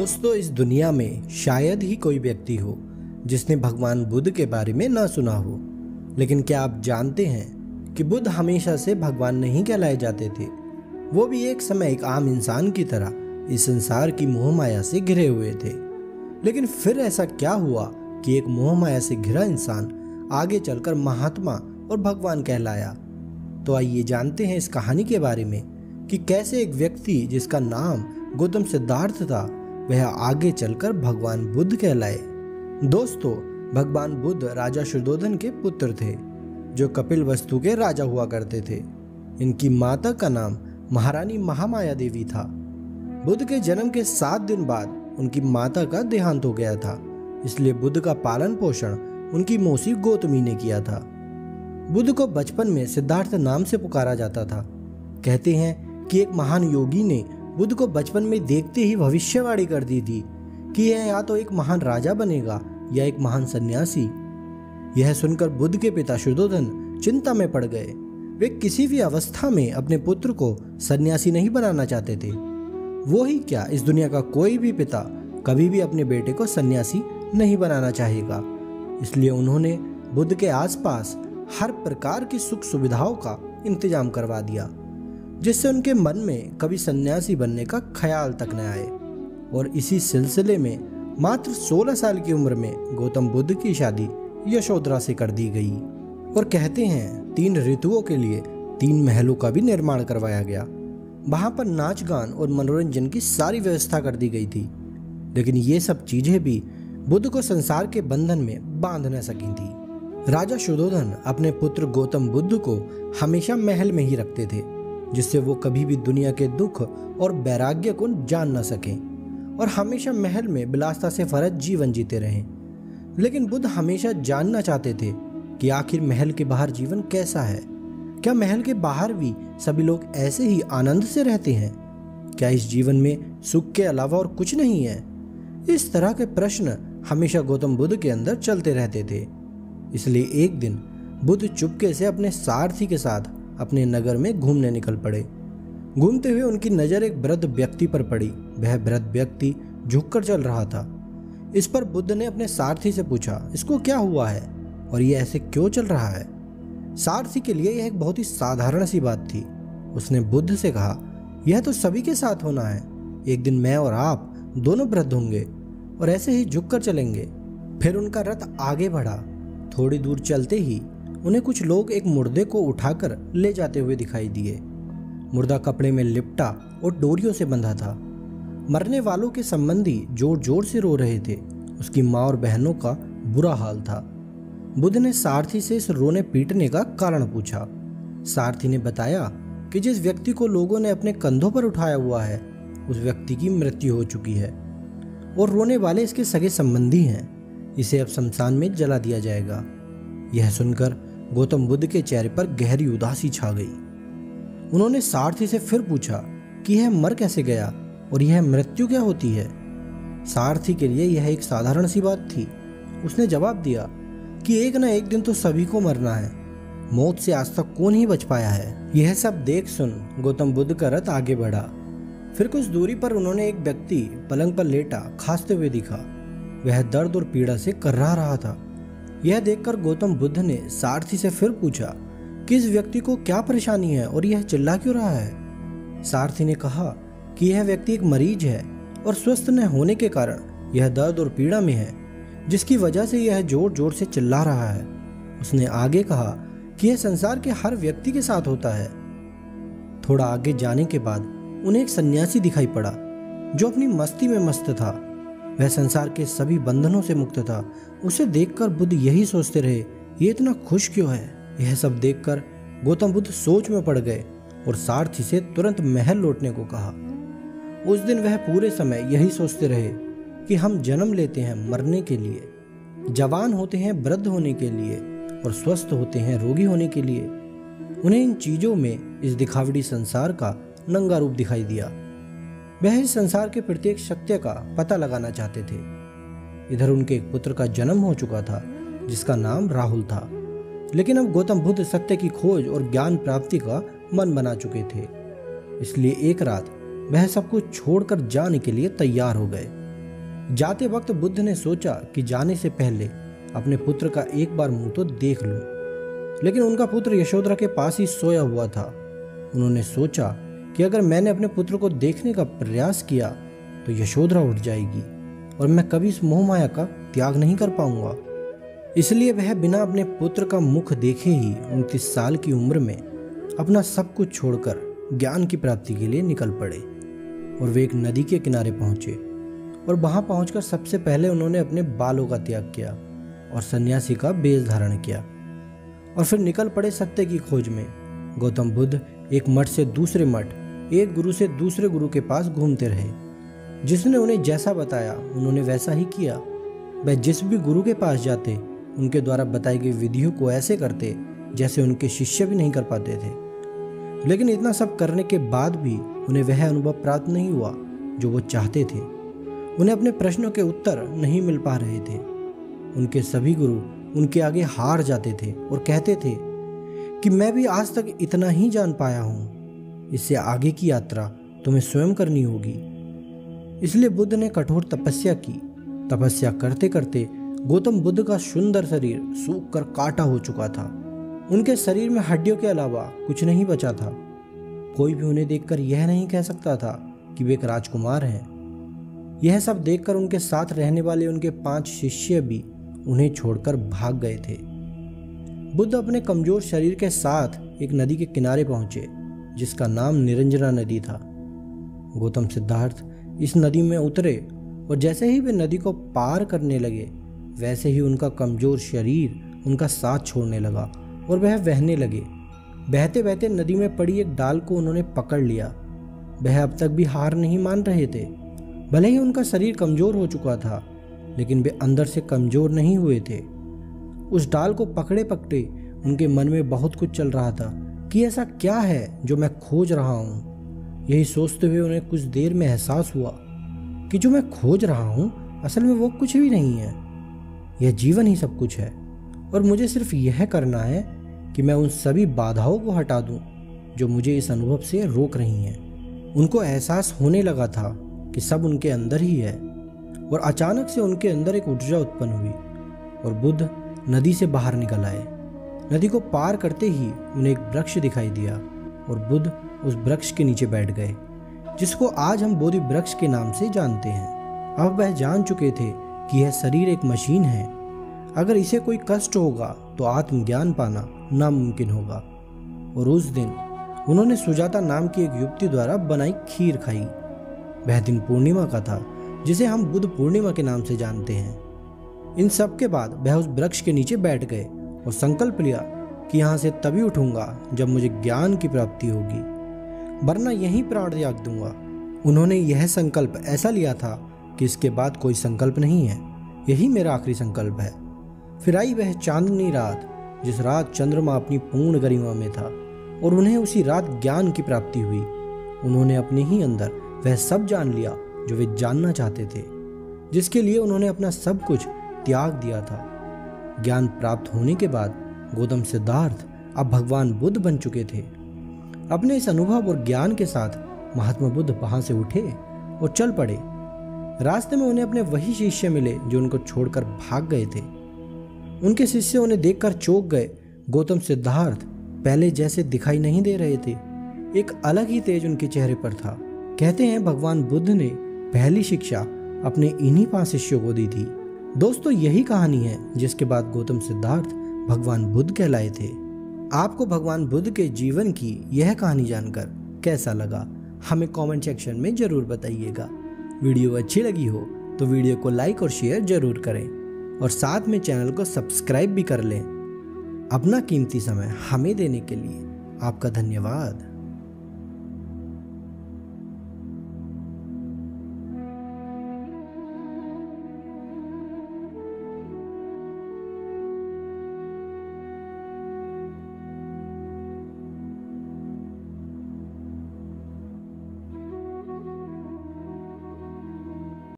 दोस्तों, इस दुनिया में शायद ही कोई व्यक्ति हो जिसने भगवान बुद्ध के बारे में ना सुना हो। लेकिन क्या आप जानते हैं कि बुद्ध हमेशा से भगवान नहीं कहलाए जाते थे। वो भी एक समय एक आम इंसान की तरह इस संसार की मोह माया से घिरे हुए थे। लेकिन फिर ऐसा क्या हुआ कि एक मोह माया से घिरा इंसान आगे चलकर महात्मा और भगवान कहलाया। तो आइए जानते हैं इस कहानी के बारे में कि कैसे एक व्यक्ति जिसका नाम गौतम सिद्धार्थ था वह आगे चलकर भगवान बुद्ध कहलाए। दोस्तों, भगवान बुद्ध राजा शुद्धोधन के पुत्र थे जो कपिलवस्तु के राजा हुआ करते थे। इनकी माता का नाम महारानी महामाया देवी था। बुद्ध के जन्म के 7 दिन बाद उनकी माता का देहांत हो गया था, इसलिए बुद्ध का पालन पोषण उनकी मौसी गौतमी ने किया था। बुद्ध को बचपन में सिद्धार्थ नाम से पुकारा जाता था। कहते हैं कि एक महान योगी ने बुद्ध को बचपन में देखते ही भविष्यवाणी कर दी थी कि यह या तो एक महान राजा बनेगा या एक महान सन्यासी। यह सुनकर बुद्ध के पिता शुद्धोधन चिंता में पड़ गए। वे किसी भी अवस्था में अपने पुत्र को सन्यासी नहीं बनाना चाहते थे। वो ही क्या, इस दुनिया का कोई भी पिता कभी भी अपने बेटे को सन्यासी नहीं बनाना चाहेगा। इसलिए उन्होंने बुद्ध के आसपास हर प्रकार की सुख सुविधाओं का इंतजाम करवा दिया, जिससे उनके मन में कभी सन्यासी बनने का ख्याल तक न आए। और इसी सिलसिले में मात्र 16 साल की उम्र में गौतम बुद्ध की शादी यशोधरा से कर दी गई। और कहते हैं 3 ऋतुओं के लिए 3 महलों का भी निर्माण करवाया गया। वहां पर नाच गान और मनोरंजन की सारी व्यवस्था कर दी गई थी। लेकिन ये सब चीजें भी बुद्ध को संसार के बंधन में बांध न सकी थी। राजा शुद्धोधन अपने पुत्र गौतम बुद्ध को हमेशा महल में ही रखते थे, जिससे वो कभी भी दुनिया के दुख और वैराग्य को जान न सकें और हमेशा महल में विलासता से भरत जीवन जीते रहें। लेकिन बुद्ध हमेशा जानना चाहते थे कि आखिर महल के बाहर जीवन कैसा है। क्या महल के बाहर भी सभी लोग ऐसे ही आनंद से रहते हैं? क्या इस जीवन में सुख के अलावा और कुछ नहीं है? इस तरह के प्रश्न हमेशा गौतम बुद्ध के अंदर चलते रहते थे। इसलिए एक दिन बुद्ध चुपके से अपने सारथी के साथ अपने नगर में घूमने निकल पड़े। घूमते हुए उनकी नजर एक वृद्ध व्यक्ति पर पड़ी। वह वृद्ध व्यक्ति झुककर चल रहा था। इस पर बुद्ध ने अपने सारथी से पूछा, इसको क्या हुआ है और ये ऐसे क्यों चल रहा है? सारथी के लिए यह एक बहुत ही साधारण सी बात थी। उसने बुद्ध से कहा, यह तो सभी के साथ होना है। एक दिन मैं और आप दोनों वृद्ध होंगे और ऐसे ही झुककर चलेंगे। फिर उनका रथ आगे बढ़ा। थोड़ी दूर चलते ही उन्हें कुछ लोग एक मुर्दे को उठाकर ले जाते हुए दिखाई दिए। मुर्दा कपड़े में लिपटा और डोरियों से बंधा था। मरने वालों के संबंधी जोर जोर से रो रहे थे। उसकी माँ और बहनों का बुरा हाल था। बुद्ध ने सारथी से इस रोने पीटने का कारण पूछा। सारथी ने बताया कि जिस व्यक्ति को लोगों ने अपने कंधों पर उठाया हुआ है उस व्यक्ति की मृत्यु हो चुकी है और रोने वाले इसके सगे संबंधी हैं। इसे अब शमशान में जला दिया जाएगा। यह सुनकर गौतम बुद्ध के चेहरे पर गहरी उदासी छा गई। उन्होंने सारथी से फिर पूछा कि यह मर कैसे गया और यह मृत्यु क्या होती है? सारथी के लिए यह एक साधारण सी बात थी। उसने जवाब दिया कि एक ना एक दिन तो सभी को मरना है। मौत से आज तक कौन ही बच पाया है? यह सब देख सुन गौतम बुद्ध का रथ आगे बढ़ा। फिर कुछ दूरी पर उन्होंने एक व्यक्ति पलंग पर लेटा खांसते हुए दिखा। वह दर्द और पीड़ा से कर्रा रहा था। यह देखकर गौतम बुद्ध ने सारथी से फिर पूछा कि इस व्यक्ति को क्या परेशानी है और यह चिल्ला क्यों रहा है? सारथी ने कहा कि यह व्यक्ति एक मरीज है और स्वस्थ न होने के कारण यह दर्द और पीड़ा में है, जिसकी वजह से यह जोर जोर से चिल्ला रहा है। उसने आगे कहा कि यह संसार के हर व्यक्ति के साथ होता है। थोड़ा आगे जाने के बाद उन्हें एक सन्यासी दिखाई पड़ा जो अपनी मस्ती में मस्त था। वह संसार के सभी बंधनों से मुक्त था। उसे देखकर बुद्ध यही सोचते रहे, ये इतना खुश क्यों है? यह सब देखकर गौतम बुद्ध सोच में पड़ गए और सारथी से तुरंत महल लौटने को कहा। उस दिन वह पूरे समय यही सोचते रहे कि हम जन्म लेते हैं मरने के लिए, जवान होते हैं वृद्ध होने के लिए और स्वस्थ होते हैं रोगी होने के लिए। उन्हें इन चीजों में इस दिखावटी संसार का नंगा रूप दिखाई दिया। वह इस संसार के प्रत्येक सत्य का पता लगाना चाहते थे। इधर उनके एक पुत्र का जन्म हो चुका था जिसका नाम राहुल था। लेकिन अब गौतम बुद्ध सत्य की खोज और ज्ञान प्राप्ति का मन बना चुके थे। इसलिए एक रात वह सब कुछ छोड़कर जाने के लिए तैयार हो गए। जाते वक्त बुद्ध ने सोचा कि जाने से पहले अपने पुत्र का एक बार मुंह तो देख लूं, लेकिन उनका पुत्र यशोधरा के पास ही सोया हुआ था। उन्होंने सोचा कि अगर मैंने अपने पुत्र को देखने का प्रयास किया तो यशोधरा उठ जाएगी और मैं कभी इस मोह माया का त्याग नहीं कर पाऊंगा। इसलिए वह बिना अपने पुत्र का मुख देखे ही 29 साल की उम्र में अपना सब कुछ छोड़कर ज्ञान की प्राप्ति के लिए निकल पड़े। और वे एक नदी के किनारे पहुंचे और वहां पहुंचकर सबसे पहले उन्होंने अपने बालों का त्याग किया और सन्यासी का वेश धारण किया और फिर निकल पड़े सत्य की खोज में। गौतम बुद्ध एक मठ से दूसरे मठ, एक गुरु से दूसरे गुरु के पास घूमते रहे। जिसने उन्हें जैसा बताया उन्होंने वैसा ही किया। वह जिस भी गुरु के पास जाते उनके द्वारा बताई गई विधियों को ऐसे करते जैसे उनके शिष्य भी नहीं कर पाते थे। लेकिन इतना सब करने के बाद भी उन्हें वह अनुभव प्राप्त नहीं हुआ जो वो चाहते थे। उन्हें अपने प्रश्नों के उत्तर नहीं मिल पा रहे थे। उनके सभी गुरु उनके आगे हार जाते थे और कहते थे कि मैं भी आज तक इतना ही जान पाया हूँ, इससे आगे की यात्रा तुम्हें स्वयं करनी होगी। इसलिए बुद्ध ने कठोर तपस्या की। तपस्या करते करते गौतम बुद्ध का सुंदर शरीर सूख कर काटा हो चुका था। उनके शरीर में हड्डियों के अलावा कुछ नहीं बचा था। कोई भी उन्हें देखकर यह नहीं कह सकता था कि वे एक राजकुमार हैं। यह सब देखकर उनके साथ रहने वाले उनके 5 शिष्य भी उन्हें छोड़कर भाग गए थे। बुद्ध अपने कमजोर शरीर के साथ एक नदी के किनारे पहुंचे जिसका नाम निरंजना नदी था। गौतम सिद्धार्थ इस नदी में उतरे और जैसे ही वे नदी को पार करने लगे वैसे ही उनका कमजोर शरीर उनका साथ छोड़ने लगा और वह बहने लगे। बहते बहते नदी में पड़ी एक डाल को उन्होंने पकड़ लिया। वह अब तक भी हार नहीं मान रहे थे। भले ही उनका शरीर कमजोर हो चुका था लेकिन वे अंदर से कमजोर नहीं हुए थे। उस डाल को पकड़े पकड़े उनके मन में बहुत कुछ चल रहा था कि ऐसा क्या है जो मैं खोज रहा हूँ। यही सोचते हुए उन्हें कुछ देर में एहसास हुआ कि जो मैं खोज रहा हूँ असल में वो कुछ भी नहीं है। यह जीवन ही सब कुछ है और मुझे सिर्फ यह करना है कि मैं उन सभी बाधाओं को हटा दूं जो मुझे इस अनुभव से रोक रही हैं। उनको एहसास होने लगा था कि सब उनके अंदर ही है और अचानक से उनके अंदर एक ऊर्जा उत्पन्न हुई और बुद्ध नदी से बाहर निकल आए। नदी को पार करते ही उन्हें एक वृक्ष दिखाई दिया और बुद्ध उस वृक्ष के नीचे बैठ गए जिसको आज हम बोधि वृक्ष के नाम से जानते हैं। अब वह जान चुके थे कि यह शरीर एक मशीन है। अगर इसे कोई कष्ट होगा तो आत्मज्ञान पाना नामुमकिन होगा। और उस दिन उन्होंने सुजाता नाम की एक युवती द्वारा बनाई खीर खाई। वह दिन पूर्णिमा का था जिसे हम बुद्ध पूर्णिमा के नाम से जानते हैं। इन सब के बाद वह उस वृक्ष के नीचे बैठ गए और संकल्प लिया कि यहाँ से तभी उठूंगा जब मुझे ज्ञान की प्राप्ति होगी, वरना यहीं प्राण त्याग दूंगा। उन्होंने यह संकल्प ऐसा लिया था कि इसके बाद कोई संकल्प नहीं है, यही मेरा आखिरी संकल्प है। फिर आई वह चांदनी रात जिस रात चंद्रमा अपनी पूर्ण गरिमा में था और उन्हें उसी रात ज्ञान की प्राप्ति हुई। उन्होंने अपने ही अंदर वह सब जान लिया जो वे जानना चाहते थे, जिसके लिए उन्होंने अपना सब कुछ त्याग दिया था। ज्ञान प्राप्त होने के बाद गौतम सिद्धार्थ अब भगवान बुद्ध बन चुके थे। अपने इस अनुभव और ज्ञान के साथ महात्मा बुद्ध वहां से उठे और चल पड़े। रास्ते में उन्हें अपने वही शिष्य मिले जो उनको छोड़कर भाग गए थे। उनके शिष्य उन्हें देखकर चौंक गए। गौतम सिद्धार्थ पहले जैसे दिखाई नहीं दे रहे थे, एक अलग ही तेज उनके चेहरे पर था। कहते हैं भगवान बुद्ध ने पहली शिक्षा अपने इन्हीं 5 शिष्यों को दी थी। दोस्तों, यही कहानी है जिसके बाद गौतम सिद्धार्थ भगवान बुद्ध कहलाए थे। आपको भगवान बुद्ध के जीवन की यह कहानी जानकर कैसा लगा हमें कमेंट सेक्शन में जरूर बताइएगा। वीडियो अच्छी लगी हो तो वीडियो को लाइक और शेयर जरूर करें और साथ में चैनल को सब्सक्राइब भी कर लें। अपना कीमती समय हमें देने के लिए आपका धन्यवाद।